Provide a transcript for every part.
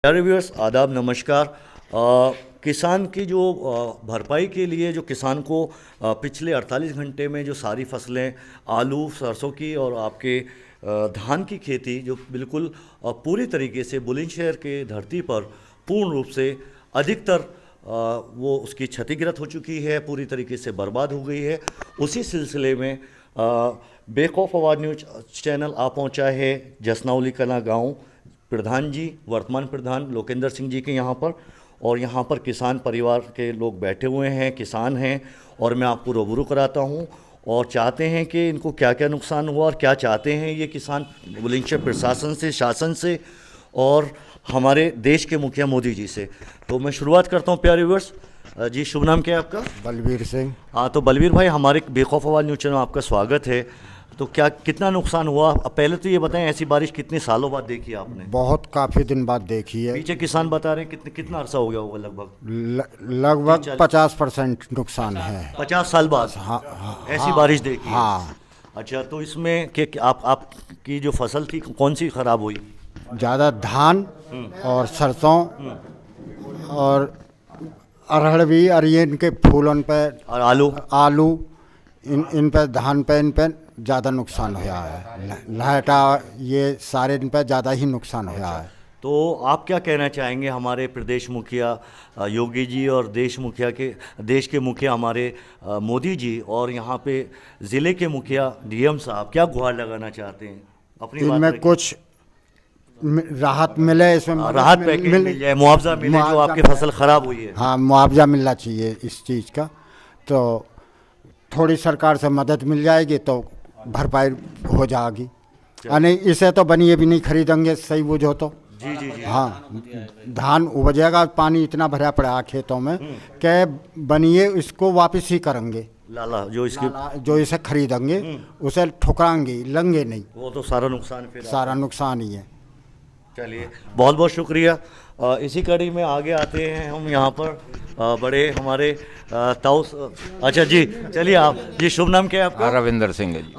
प्यारे व्यूअर्स, आदाब, नमस्कार। किसान की जो भरपाई के लिए जो किसान को पिछले 48 घंटे में जो सारी फसलें आलू, सरसों की और आपके धान की खेती जो बिल्कुल पूरी तरीके से बुलंदशहर के धरती पर पूर्ण रूप से अधिकतर वो उसकी क्षतिग्रस्त हो चुकी है, पूरी तरीके से बर्बाद हो गई है। उसी सिलसिले में बेक ऑफ आवाज़ न्यूज चैनल आ पहुंचा है जसनावली कला गांव प्रधान जी, वर्तमान प्रधान लोकेंद्र सिंह जी के यहाँ पर, और यहाँ पर किसान परिवार के लोग बैठे हुए हैं, किसान हैं, और मैं आपको रूबरू कराता हूँ और चाहते हैं कि इनको क्या क्या नुकसान हुआ और क्या चाहते हैं ये किसान बुलंदशहर प्रशासन से, शासन से और हमारे देश के मुखिया मोदी जी से। तो मैं शुरुआत करता हूँ प्यारे व्यूअर्स। जी, शुभ नाम क्या है आपका? बलवीर सिंह। हाँ, तो बलवीर भाई, हमारे बेक ऑफ आवाज़ न्यूज़ चैनल में आपका स्वागत है। तो क्या कितना नुकसान हुआ? अब पहले तो ये बताएं, ऐसी बारिश कितने सालों बाद देखी आपने? बहुत काफ़ी दिन बाद देखी है। पीछे किसान बता रहे हैं कितना अरसा हो गया होगा? लगभग 50% नुकसान है। 50 साल बाद? हाँ, ऐसी बारिश देखी है? हाँ। अच्छा, तो इसमें आपकी जो फसल थी कौन सी खराब हुई? ज़्यादा धान और सरसों और अरहर भी, और ये इनके फूलों पे और आलू इन पे, धान पे, इन पे ज़्यादा नुकसान हुआ है। लाइटा, ये सारे इन पे ज़्यादा ही नुकसान हुआ है। तो आप क्या कहना चाहेंगे हमारे प्रदेश मुखिया योगी जी और देश के मुखिया हमारे मोदी जी और यहाँ पे ज़िले के मुखिया डीएम साहब, क्या गुहार लगाना चाहते हैं? अपनी बात इनमें कुछ राहत मिले, इसमें राहत पैकेज मिल जाए, मुआवजा मिले जो आपकी फसल ख़राब हुई है। हाँ, मुआवजा मिलना चाहिए इस चीज़ का। तो थोड़ी सरकार से मदद मिल जाएगी तो भरपाई हो जाएगी। नहीं, इसे तो बनिए भी नहीं खरीदेंगे, सही बुझो तो। जी जी जी। हाँ, धान उपजेगा, पानी इतना भरा पड़ा खेतों में कि बनिए इसको वापस ही करेंगे। लाला जो इसे खरीदेंगे उसे ठुकराएंगे, लेंगे नहीं। वो तो सारा नुकसान फिर सारा नुकसान ही है। चलिए, बहुत बहुत शुक्रिया। इसी कड़ी में आगे आते हैं हम यहाँ पर बड़े हमारे ताऊ। अच्छा जी, चलिए आप जी, शुभ नाम क्या है आपका? रविंदर सिंह जी।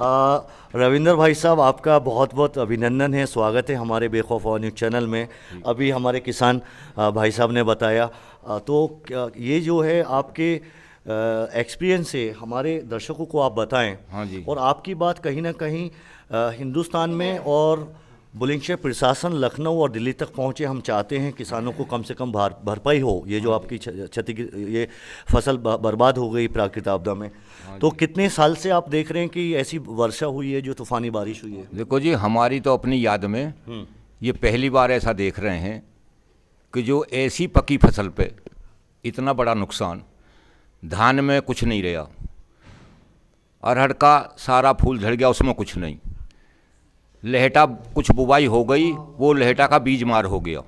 रविंदर भाई साहब, आपका बहुत बहुत अभिनंदन है, स्वागत है हमारे बेक ऑफ आवाज़ न्यूज़ चैनल में। अभी हमारे किसान भाई साहब ने बताया, तो ये जो है आपके एक्सपीरियंस से हमारे दर्शकों को आप बताएं। हाँ जी। और आपकी बात कहीं ना कहीं हिंदुस्तान में और बुलंदशहर प्रशासन लखनऊ और दिल्ली तक पहुंचे। हम चाहते हैं किसानों को कम से कम भरपाई हो, ये जो आपकी ये फसल बर्बाद हो गई प्राकृतिक आपदा में। तो कितने साल से आप देख रहे हैं कि ऐसी वर्षा हुई है, जो तूफानी बारिश हुई है? देखो जी, हमारी तो अपनी याद में ये पहली बार ऐसा देख रहे हैं कि जो ऐसी पकी फसल पे इतना बड़ा नुकसान। धान में कुछ नहीं रहा, अरहर का सारा फूल झड़ गया, उसमें कुछ नहीं। लहेटा कुछ बुवाई हो गई, वो लहेटा का बीज मार हो गया।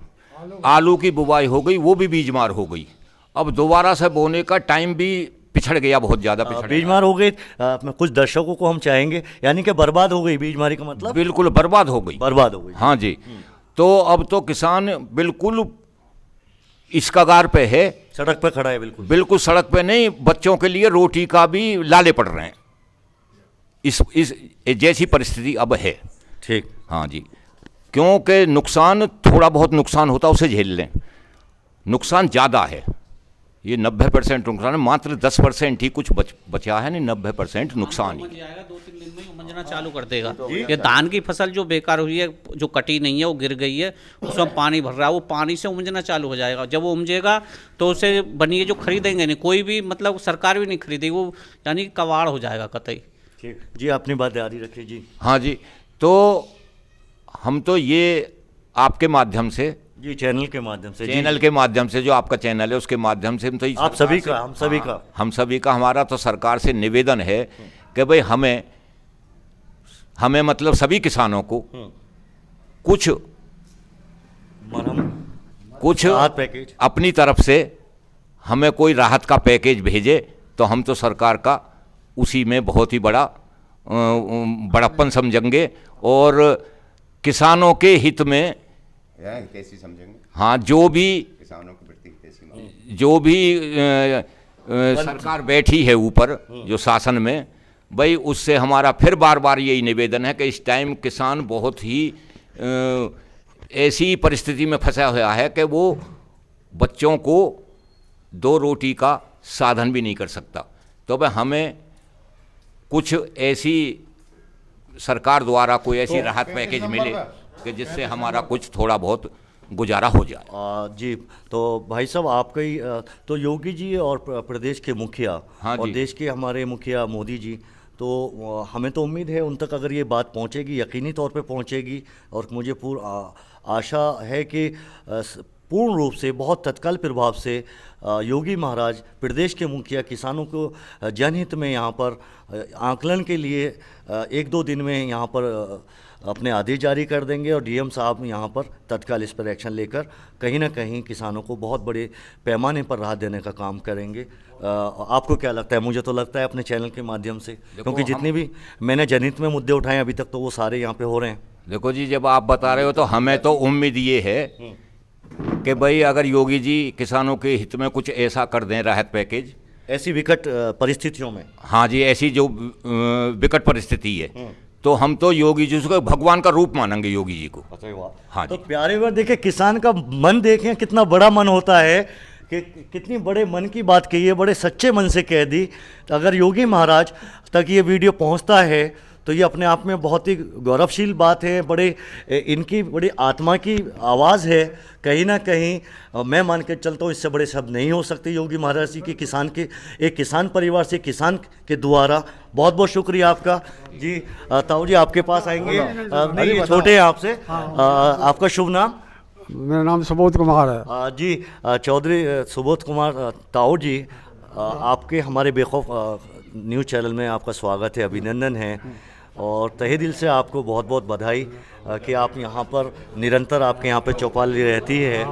आलू की बुवाई हो गई, वो भी बीज मार हो गई। अब दोबारा से बोने का टाइम भी पिछड़ गया, बहुत ज़्यादा पिछड़ गया। बीजमार हो गई। कुछ दर्शकों को हम चाहेंगे, यानी कि बर्बाद हो गई, बीजमारी का मतलब? बिल्कुल बर्बाद हो गई। बर्बाद हो गई, हाँ जी। तो अब तो किसान बिल्कुल इस कगार पे है, सड़क पे खड़ा है। बिल्कुल बिल्कुल सड़क पे नहीं, बच्चों के लिए रोटी का भी लाले पड़ रहे हैं। इस जैसी परिस्थिति अब है। ठीक। हाँ जी, क्योंकि नुकसान, थोड़ा बहुत नुकसान होता उसे झेल लें, नुकसान ज़्यादा है। ये 90% नुकसान है, मात्र 10% ही कुछ बचा है। नहीं, 90% नुकसान ही। 2-3 दिन में ही उमजना चालू कर देगा। ये धान की फसल जो बेकार हुई है, जो कटी नहीं है, वो गिर गई है, उसमें पानी भर रहा है, वो पानी से उमजना चालू हो जाएगा। जब वो उमजेगा तो उसे बनिए जो खरीदेंगे नहीं, कोई भी, मतलब सरकार भी नहीं खरीदेगी, वो यानी कबाड़ हो जाएगा कतई। ठीक जी, अपनी बात जारी रखिए जी। हाँ जी, तो हम तो ये आपके माध्यम से जी, चैनल के माध्यम से, चैनल के माध्यम से, जो आपका चैनल है उसके माध्यम से, हम तो आप सभी का, हम सभी का हमारा तो सरकार से निवेदन है कि भाई हमें मतलब सभी किसानों को कुछ राहत पैकेज अपनी तरफ से हमें कोई राहत का पैकेज भेजे, तो हम तो सरकार का उसी में बहुत ही बड़प्पन समझेंगे और किसानों के हित में कैसी समझेंगे। हाँ, जो भी किसानों के प्रति जो भी सरकार बैठी है ऊपर, जो शासन में, भाई उससे हमारा फिर बार बार यही निवेदन है कि इस टाइम किसान बहुत ही ऐसी परिस्थिति में फंसा हुआ है कि वो बच्चों को 2 रोटी का साधन भी नहीं कर सकता। तो भाई हमें कुछ ऐसी सरकार द्वारा कोई ऐसी राहत पैकेज मिले कि जिससे हमारा कुछ थोड़ा बहुत गुजारा हो जाए। जी, तो भाई साहब आपका ही तो योगी जी और प्रदेश के मुखिया हाँ और जी। देश के हमारे मुखिया मोदी जी, तो हमें तो उम्मीद है उन तक अगर ये बात पहुंचेगी, यकीनी तौर पे पहुंचेगी, और मुझे आशा है कि पूर्ण रूप से बहुत तत्काल प्रभाव से योगी महाराज प्रदेश के मुखिया किसानों को जनहित में यहाँ पर आकलन के लिए 1-2 दिन में यहाँ पर अपने आदेश जारी कर देंगे, और डीएम साहब यहाँ पर तत्काल इस पर एक्शन लेकर कहीं ना कहीं किसानों को बहुत बड़े पैमाने पर राहत देने का काम करेंगे। आपको क्या लगता है? मुझे तो लगता है अपने चैनल के माध्यम से, क्योंकि जितनी भी मैंने जनहित में मुद्दे उठाए अभी तक तो वो सारे यहाँ पे हो रहे हैं। देखो जी, जब आप बता रहे हो तो हमें तो उम्मीद ये है कि भाई अगर योगी जी किसानों के हित में कुछ ऐसा कर दें राहत पैकेज, ऐसी विकट परिस्थितियों में। हाँ जी, ऐसी जो विकट परिस्थिति है तो हम तो योगी जी को भगवान का रूप मानेंगे, योगी जी को। अच्छा, वाह। हाँ तो जी। प्यारे वर्ग देखिए, किसान का मन देखें कितना बड़ा मन होता है, कि कितनी बड़े मन की बात कही है, बड़े सच्चे मन से कह दी। तो अगर योगी महाराज तक ये वीडियो पहुंचता है तो ये अपने आप में बहुत ही गौरवशील बात है, बड़े इनकी बड़ी आत्मा की आवाज़ है। कहीं ना कहीं मैं मान के चलता हूँ इससे बड़े शब्द नहीं हो सकते योगी महाराज जी की, किसान के एक किसान परिवार से, किसान के द्वारा। बहुत बहुत शुक्रिया आपका जी। ताऊ जी आपके पास आएंगे। नहीं, ये छोटे हैं आपसे। आपका शुभ नाम? मेरा नाम सुबोध कुमार है। जी, चौधरी सुबोध कुमार ताऊ जी, आपके हमारे बेखौफ न्यूज़ चैनल में आपका स्वागत है, अभिनंदन है, और तहे दिल से आपको बहुत बहुत बधाई कि आप यहाँ पर निरंतर आपके यहाँ पर चौपाली रहती है,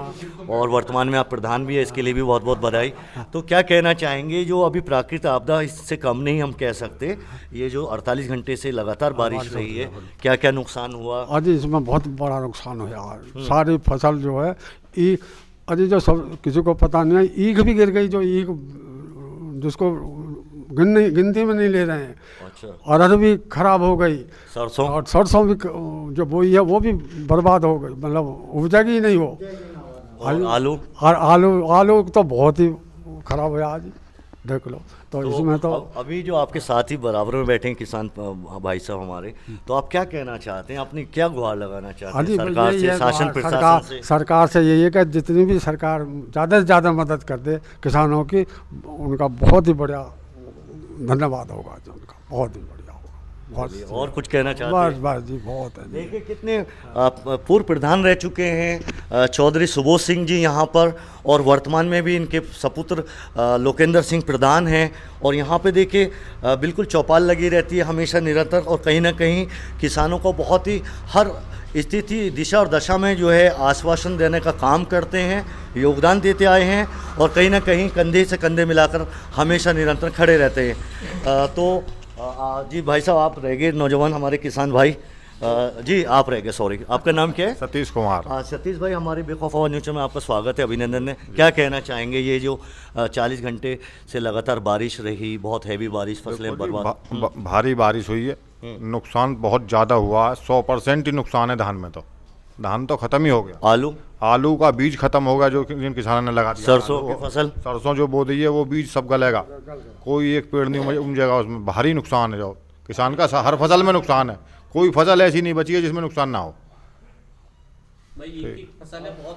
और वर्तमान में आप प्रधान भी है, इसके लिए भी बहुत बहुत बधाई। तो क्या कहना चाहेंगे, जो अभी प्राकृतिक आपदा, इससे कम नहीं हम कह सकते, ये जो 48 घंटे से लगातार बारिश रही है, क्या क्या नुकसान हुआ? अजी इसमें बहुत बड़ा नुकसान हो यार। सारी फसल जो है ईख, अजी जो सब किसी को पता नहीं है, ईख भी गिर गई, जो ईख जिसको गिनती में नहीं ले रहे हैं। अच्छा। अरहर भी खराब हो गई, सरसों? और सरसों भी जो बोई है वो भी बर्बाद हो गई, मतलब उपजेगी ही नहीं वो। और आलू? और आलू तो बहुत ही खराब हुआ आज, देख लो। तो इसमें तो अभी जो आपके साथ ही बराबर में बैठे हैं किसान भाई साहब हमारे, तो आप क्या कहना चाहते हैं, अपनी क्या गुहार लगाना चाहते हैं सरकार यही से, है, शासन प्रशासन से? सरकार से यही है कि जितनी भी सरकार ज़्यादा से ज़्यादा मदद कर दे किसानों की, उनका बहुत ही बढ़िया धन्यवाद होगा जी, उनका बहुत ही बढ़िया होगा। बहुत और कुछ कहना चाहते बस हैं? बस जी, बहुत है जी। देखिए कितने पूर्व प्रधान रह चुके हैं चौधरी सुबोध सिंह जी यहाँ पर, और वर्तमान में भी इनके सपुत्र लोकेंद्र सिंह प्रधान हैं, और यहाँ पे देखिए बिल्कुल चौपाल लगी रहती है हमेशा निरंतर, और कहीं ना कहीं किसानों को बहुत ही हर स्थिति, दिशा और दशा में जो है आश्वासन देने का काम करते हैं, योगदान देते आए हैं, और कहीं ना कहीं कंधे से कंधे मिलाकर हमेशा निरंतर खड़े रहते हैं। तो जी भाई साहब आप रह गए, नौजवान हमारे किसान भाई, जी आप रह गए, सॉरी, आपका नाम क्या है? सतीश कुमार। सतीश भाई, हमारे बेखौफ आवाज़ न्यूज़ में आपका स्वागत है, अभिनंदन है। क्या कहना चाहेंगे, ये जो 40 घंटे से लगातार बारिश रही, बहुत हैवी बारिश, फसलें बर्बाद? भारी बारिश हुई है, नुकसान बहुत ज़्यादा हुआ है, 100% ही नुकसान है। धान में तो धान तो ख़त्म ही हो गया, आलू? आलू का बीज खत्म हो गया जो जिन किसानों ने लगा दिया। सरसों की फसल? सरसों जो बो दी है वो बीज सब गलेगा, कोई एक पेड़ नहीं उपजेगा उसमें। भारी नुकसान है, जो किसान का हर फसल में नुकसान है, कोई फसल ऐसी नहीं बची है जिसमें नुकसान ना हो।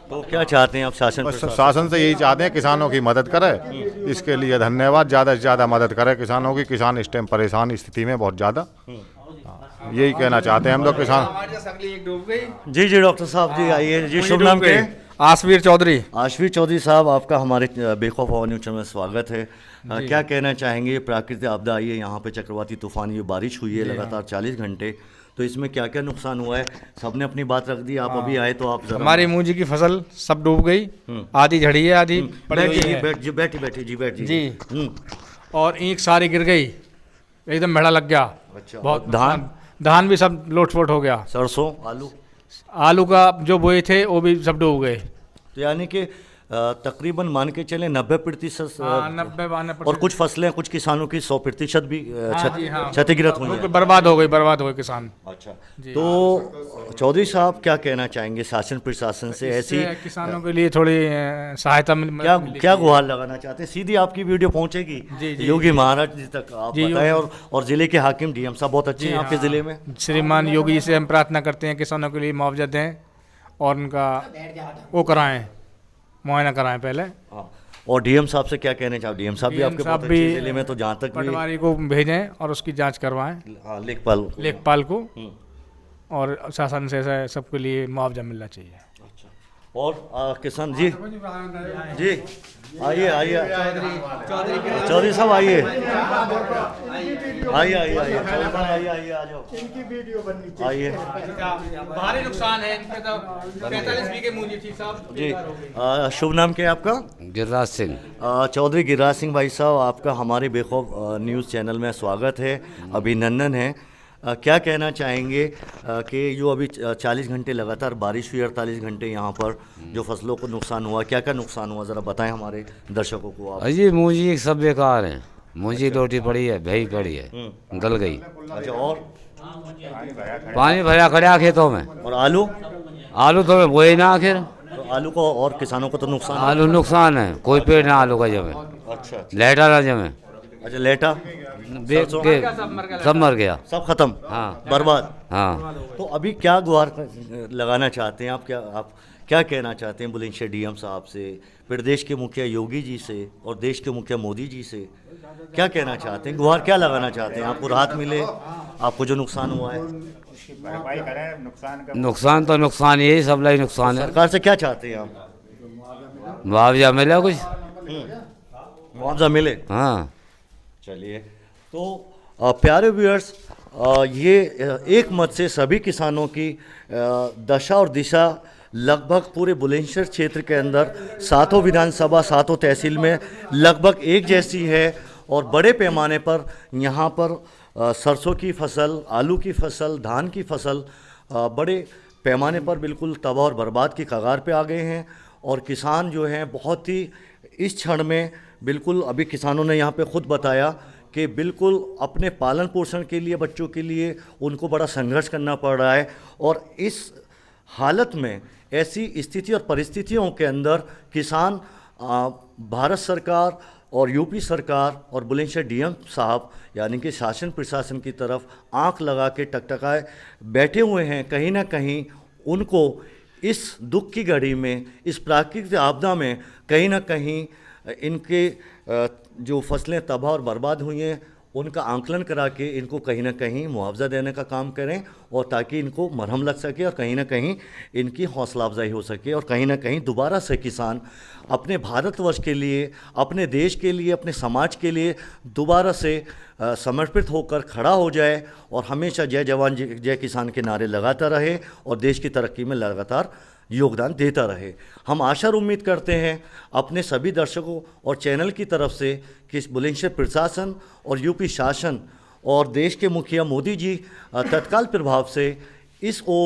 तो क्या चाहते हैं आप शासन बस प्रशासन? शासन से यही चाहते हैं किसानों की मदद करे, इसके लिए धन्यवाद। ज़्यादा से ज़्यादा मदद करे किसानों की, किसान इस टाइम परेशान स्थिति में बहुत ज़्यादा, यही कहना चाहते हैं हम तो किसान। जी जी डॉक्टर साहब जी आइए जी, शुभ नाम क्या है? आसवीर चौधरी। आशवीर चौधरी साहब, आपका हमारे बेखौफ आवाज़ न्यूज़ में स्वागत है। क्या कहना चाहेंगे, प्राकृतिक आपदा आई है, यहाँ पे चक्रवाती तूफान, ये बारिश हुई है लगातार 40 घंटे, तो इसमें क्या क्या नुकसान हुआ है? सबने अपनी बात रख दी, आप अभी आए तो आप जरा हमारी मूंजी की फसल सब डूब गई, आधी झड़ी है, आधी पड़ी हुई है। बैठी जी बैठ जी। और ईंख सारी गिर गई, एकदम मेढ़ा लग गया। अच्छा, बहुत धान? धान भी सब लोटपोट हो गया। सरसों, आलू? आलू का जो बोए थे वो भी सब डूब गए। तो यानी कि तकरीबन मान के चलें 90% हाँ, 90-92% और कुछ फसलें कुछ किसानों की 100% भी जी, हाँ। क्षतिग्रस्त हुई हैं। बर्बाद हो गए किसान। अच्छा, तो चौधरी साहब क्या कहना चाहेंगे शासन प्रशासन से ऐसी इससे किसानों के लिए थोड़ी सहायता क्या क्या गुहार लगाना चाहते हैं? सीधी आपकी वीडियो पहुंचेगी योगी महाराज जी तक, आप बताएं। और जिले के हाकिम डीएम साहब बहुत अच्छे हैं आपके जिले में। श्रीमान योगी जी से हम प्रार्थना करते हैं किसानों के लिए मुआवजा दें और उनका वो कराएं, मुआयना कराएं पहले। हाँ, और डीएम साहब से क्या कहना चाहो? डीएम साहब भी आपके बहुत अच्छे जिले में, तो जहाँ तक भी पटवारी को भेजें और उसकी जांच करवाएं, हाँ, लेखपाल को, और शासन से सबके लिए मुआवजा मिलना चाहिए। और किसान जी आइए चौधरी साहब आइए आ जाओ, आइए। भारी नुकसान है इनके, तो 45 बीघे मूंजी थी साहब जी। शुभ नाम क्या है आपका? गिरिराज सिंह। चौधरी गिरिराज सिंह भाई साहब, आपका हमारे बेखौफ न्यूज़ चैनल में स्वागत है, अभिनंदन है। क्या कहना चाहेंगे कि जो अभी 40 घंटे लगातार बारिश हुई, 48 घंटे यहाँ पर जो फसलों को नुकसान हुआ, क्या क्या नुकसान हुआ, ज़रा बताएं हमारे दर्शकों को आप। अजी मूंजी सब बेकार है, मूंजी लोटी पड़ी है, भई पड़ी है, गल गई। अच्छा, और पानी भरा खड़ा खेतों में। और आलू तो बोए ना आखिर, तो आलू को और किसानों को तो नुकसान। आलू नुकसान है, कोई पेड़ ना आलू का जमे। अच्छा, लेटा ना जमे। अच्छा, लेटा सब मर गया, सब खत्म, हाँ, बर्बाद। हाँ। तो अभी क्या गुहार लगाना चाहते हैं आप क्या कहना चाहते हैं बुलंदशहर डीएम साहब से, प्रदेश के मुखिया योगी जी से और देश के मुखिया मोदी जी से? क्या कहना चाहते हैं, गुहार क्या लगाना चाहते हैं? आपको राहत मिले, आपको जो नुकसान हुआ है? भरपाई करें नुकसान का। नुकसान तो नुकसान, यही सब लाई नुकसान है। सरकार से क्या चाहते हैं आप? मुआवजा मिला कुछ, मुआवजा मिले। हाँ। चलिए, तो प्यारे व्यूअर्स, ये एक मत से सभी किसानों की दशा और दिशा लगभग पूरे बुलंदशहर क्षेत्र के अंदर सातों विधानसभा, सातों तहसील में लगभग एक जैसी है। और बड़े पैमाने पर यहाँ पर सरसों की फसल, आलू की फसल, धान की फसल बड़े पैमाने पर बिल्कुल तबाह और बर्बाद की कगार पे आ गए हैं। और किसान जो हैं बहुत ही इस क्षण में बिल्कुल, अभी किसानों ने यहाँ पे खुद बताया कि बिल्कुल अपने पालन पोषण के लिए, बच्चों के लिए उनको बड़ा संघर्ष करना पड़ रहा है। और इस हालत में, ऐसी स्थिति और परिस्थितियों के अंदर किसान भारत सरकार और यूपी सरकार और बुलंदशहर डीएम साहब यानी कि शासन प्रशासन की तरफ आंख लगा के टकटकाए बैठे हुए हैं। कहीं ना कहीं उनको इस दुख की घड़ी में, इस प्राकृतिक आपदा में कहीं ना कहीं इनके जो फसलें तबाह और बर्बाद हुई हैं उनका आंकलन करा के इनको कहीं ना कहीं मुआवजा देने का काम करें, और ताकि इनको मरहम लग सके और कहीं ना कहीं इनकी हौसला अफजाई हो सके, और कहीं ना कहीं दोबारा से किसान अपने भारतवर्ष के लिए, अपने देश के लिए, अपने समाज के लिए दोबारा से समर्पित होकर खड़ा हो जाए और हमेशा जय जवान जय किसान के नारे लगाता रहे और देश की तरक्की में लगातार योगदान देता रहे। हम आशा और उम्मीद करते हैं अपने सभी दर्शकों और चैनल की तरफ से कि बुलंदशहर प्रशासन और यूपी शासन और देश के मुखिया मोदी जी तत्काल प्रभाव से इस ओर